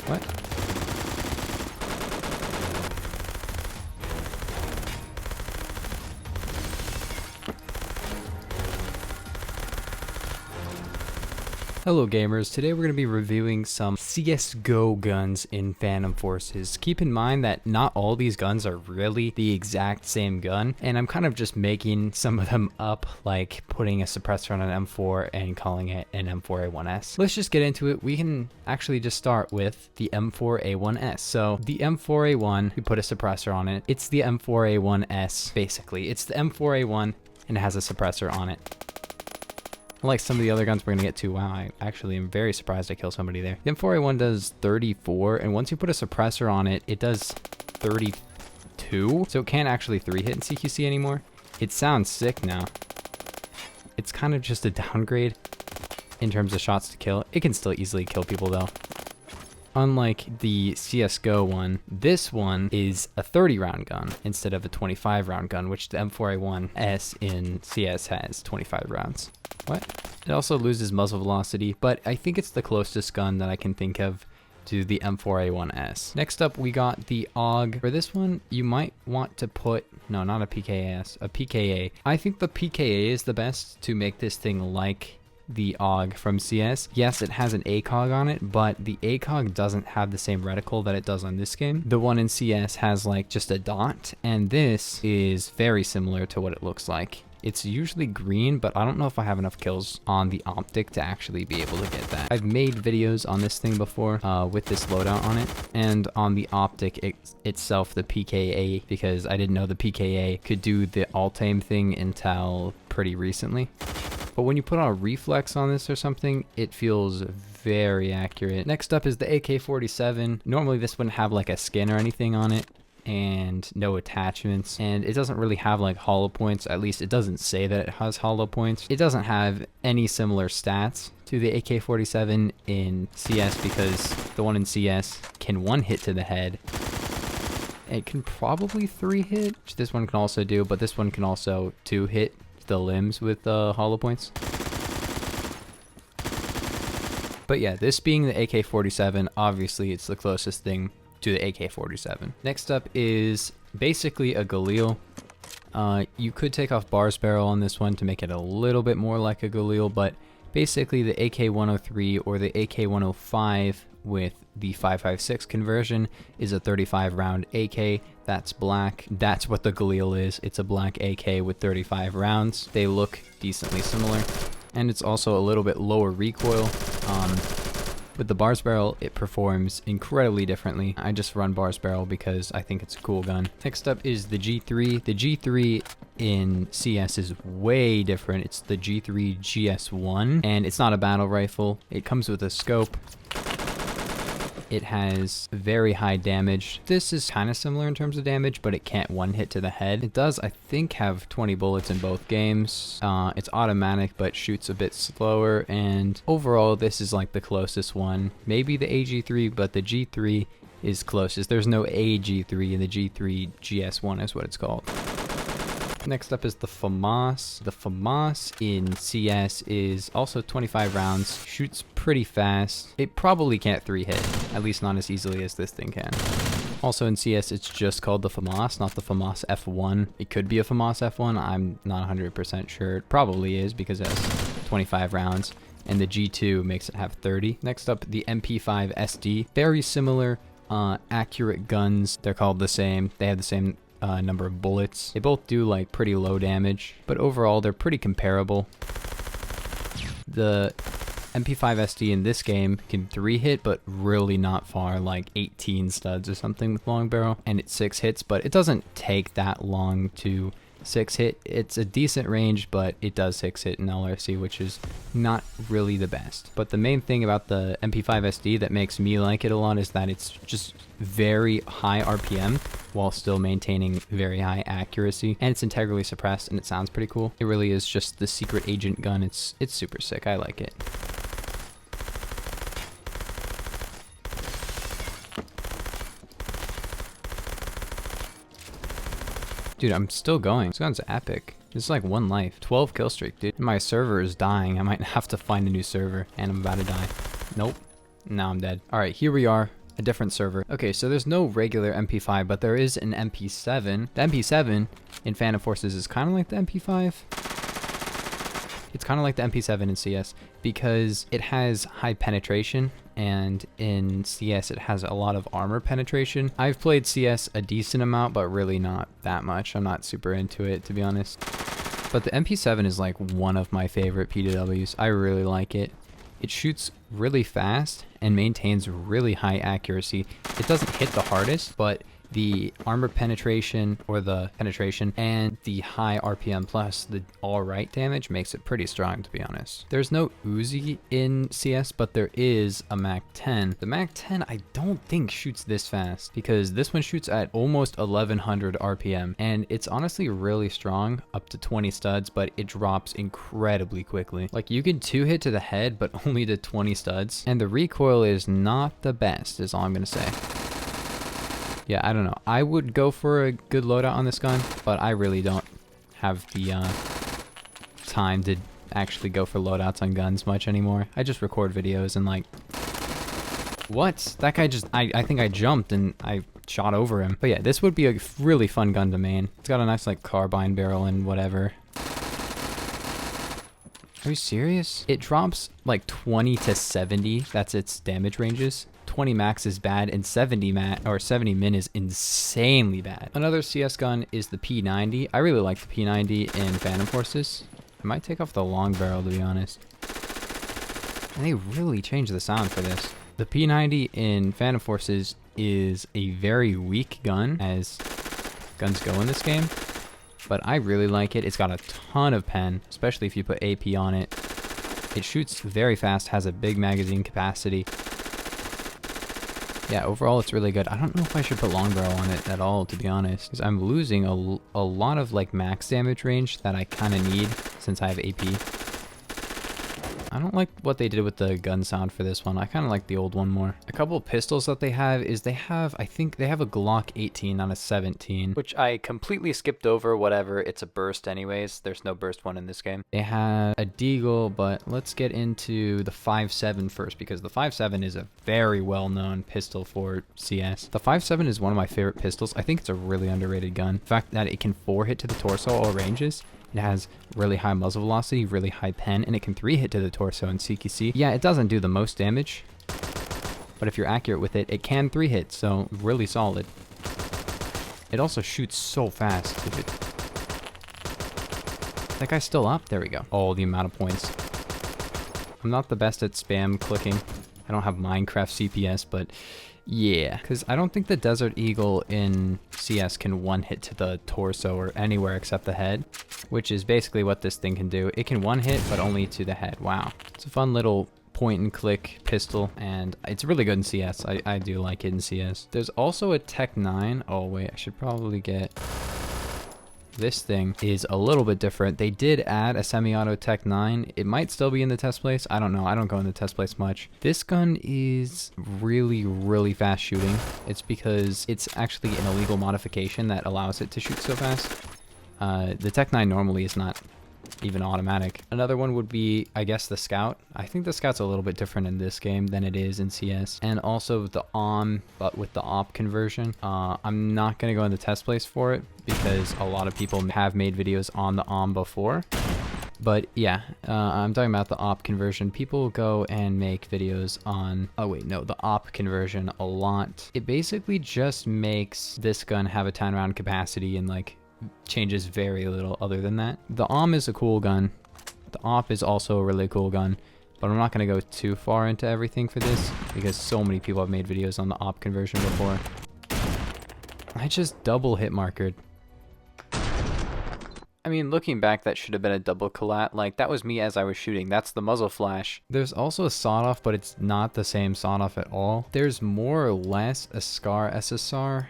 What? Hello gamers, today we're going to be reviewing some CSGO guns in Phantom Forces. Keep in mind that not all these guns are really the exact same gun, and I'm kind of just making some of them up, like putting a suppressor on an M4 and calling it an M4A1S. Let's just get into it. We can actually just start with the M4A1S. So the M4A1, we put a suppressor on it. It's the M4A1S, basically. It's the M4A1 and it has a suppressor on it. Like some of the other guns we're going to get to. Wow, I actually am very surprised I killed somebody there. The M4A1 does 34, and once you put a suppressor on it, it does 32. So it can't actually 3-hit in CQC anymore. It sounds sick now. It's kind of just a downgrade in terms of shots to kill. It can still easily kill people though. Unlike the CSGO one, this one is a 30-round gun instead of a 25-round gun, which the M4A1S in CS has 25 rounds. What? It also loses muzzle velocity, but I think it's the closest gun that I can think of to the M4A1S. Next up, we got the AUG. For this one, you might want to put, no, not a PKS, a PKA. I think the PKA is the best to make this thing like the AUG from CS. Yes, it has an ACOG on it, but the ACOG doesn't have the same reticle that it does on this game. The one in CS has like just a dot, and this is very similar to what it looks like. It's usually green, but I don't know if I have enough kills on the optic to actually be able to get that. I've made videos on this thing before with this loadout on it, and on the optic itself, the PKA, because I didn't know the PKA could do the alt-aim thing until pretty recently. But when you put on a reflex on this or something, it feels very accurate. Next up is the AK-47. Normally this wouldn't have like a skin or anything on it, and no attachments, and it doesn't really have like hollow points. At least it doesn't say that it has hollow points. It doesn't have any similar stats to the AK-47 in CS, because the one in CS can 1-hit to the head. It can probably 3-hit, which this one can also do, but this one can also 2-hit the limbs with hollow points. But yeah, this being the AK-47, obviously it's the closest thing to the AK-47. Next up is basically a galil. You could take off bars barrel on this one to make it a little bit more like a galil, but basically the AK-103 or the AK-105 with the 5.56 conversion is a 35-round AK. That's black. That's what the galil is. It's a black AK with 35 rounds. They look decently similar, and it's also a little bit lower recoil. With the bars barrel, it performs incredibly differently. I just run bars barrel because I think it's a cool gun. Next up is the G3. The G3 in CS is way different. It's the G3 GS1, and it's not a battle rifle. It comes with a scope. It has very high damage. This is kind of similar in terms of damage, but it can't 1-hit to the head. It does, I think, have 20 bullets in both games. It's automatic, but shoots a bit slower, and overall, this is like the closest one. Maybe the AG3, but the G3 is closest. There's no AG3 in the G3 GS1 is what it's called. Next up is the famas. The famas in CS is also 25 rounds, shoots pretty fast. It probably can't 3-hit, at least not as easily as this thing can. Also in CS, it's just called the famas, not the famas F1. It could be a famas F1, I'm not 100% sure. It probably is because it has 25 rounds, and the G2 makes it have 30. Next up, the MP5 SD. Very similar, accurate guns. They're called the same. They have the same number of bullets. They both do like pretty low damage, but overall they're pretty comparable. The MP5 SD in this game can 3-hit, but really not far, like 18 studs or something with long barrel, and it's 6 hits, but it doesn't take that long to 6-hit. It's a decent range, but it does 6-hit in LRC, which is not really the best. But the main thing about the MP5 SD that makes me like it a lot is that it's just very high RPM while still maintaining very high accuracy, and it's integrally suppressed, and it sounds pretty cool. It really is just the secret agent gun. It's super sick. I like it. Dude, I'm still going. This gun's epic. This is like 1 life. 12 kill streak, dude. My server is dying. I might have to find a new server, and I'm about to die. Nope. Now I'm dead. All right, here we are. a different server. Okay, so there's no regular MP5, but there is an MP7. The MP7 in Phantom Forces is kind of like the MP5. It's kind of like the MP7 in CS because it has high penetration, and in CS it has a lot of armor penetration. I've played CS a decent amount, but really not that much. I'm not super into it, to be honest. But the MP7 is like one of my favorite PDWs. I really like it. It shoots really fast and maintains really high accuracy. It doesn't hit the hardest, but the armor penetration, or the penetration, and the high RPM plus the all-right damage makes it pretty strong, to be honest. There's no Uzi in CS, but there is a MAC-10. The MAC-10 I don't think shoots this fast, because this one shoots at almost 1100 RPM, and it's honestly really strong, up to 20 studs, but it drops incredibly quickly. Like, you can 2-hit to the head, but only to 20 studs, and the recoil is not the best, is all I'm gonna say. Yeah, I don't know. I would go for a good loadout on this gun, but I really don't have the time to actually go for loadouts on guns much anymore. I just record videos and like... What? That guy just... I think I jumped and I shot over him. But yeah, this would be a really fun gun to main. It's got a nice like carbine barrel and whatever. Are you serious? It drops like 20 to 70. That's its damage ranges. 20 max is bad, and 70 min is insanely bad. Another CS gun is the P90. I really like the P90 in Phantom Forces. I might take off the long barrel, to be honest. And they really changed the sound for this. The P90 in Phantom Forces is a very weak gun, as guns go in this game, but I really like it. It's got a ton of pen, especially if you put AP on it. It shoots very fast, has a big magazine capacity. Yeah, overall it's really good. I don't know if I should put long barrel on it at all, to be honest, because I'm losing a lot of like max damage range that I kind of need since I have AP. I don't like what they did with the gun sound for this one. I kind of like the old one more. A couple of pistols that they have is I think they have a Glock 18 on a 17, which I completely skipped over. Whatever, it's a burst anyways. There's no burst one in this game. They have a deagle, but let's get into the 5.7 first, because the 5.7 is a very well-known pistol for CS. The 5.7 is one of my favorite pistols. I think it's a really underrated gun. The fact that it can 4-hit to the torso all ranges. It has really high muzzle velocity, really high pen, and it can 3-hit to the torso in CQC. Yeah, it doesn't do the most damage, but if you're accurate with it, it can 3-hit, so really solid. It also shoots so fast. That guy's still up. There we go. Oh, the amount of points. I'm not the best at spam clicking. I don't have Minecraft CPS, but yeah, because I don't think the Desert Eagle in CS can 1-hit to the torso or anywhere except the head, which is basically what this thing can do. It can 1-hit, but only to the head. Wow. It's a fun little point-and-click pistol, and it's really good in CS. I do like it in CS. There's also a Tech 9. Oh, wait, I should probably get... This thing is a little bit different. They did add a semi-auto Tech 9. It might still be in the test place. I don't know. I don't go in the test place much. This gun is really, really fast shooting. It's because it's actually an illegal modification that allows it to shoot so fast. The Tech 9 normally is not even automatic. Another one would be, I guess, the Scout. I think the Scout's a little bit different in this game than it is in CS. And also the OM, but with the OP conversion. I'm not going to go in the test place for it because a lot of people have made videos on the OM before. But yeah, I'm talking about the OP conversion. People go and make videos on, oh wait, no, the OP conversion a lot. It basically just makes this gun have a 10-round capacity and like changes very little other than that. The OM is a cool gun. The OP is also a really cool gun, but I'm not going to go too far into everything for this because so many people have made videos on the OP conversion before. I just double hit markered. I mean, looking back, that should have been a double collat. Like, that was me as I was shooting. That's the muzzle flash. There's also a sawed-off, but it's not the same sawed-off at all. There's more or less a SCAR SSR.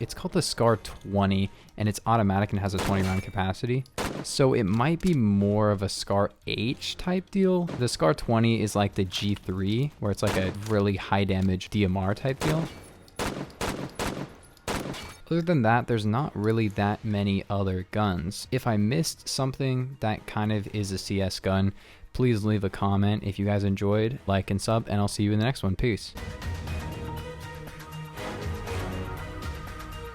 It's called the SCAR 20, and it's automatic and has a 20-round capacity. So it might be more of a SCAR H type deal. The SCAR 20 is like the G3, where it's like a really high-damage DMR type deal. Other than that, there's not really that many other guns. If I missed something that kind of is a CS gun, please leave a comment. If you guys enjoyed, like and sub, and I'll see you in the next one. Peace.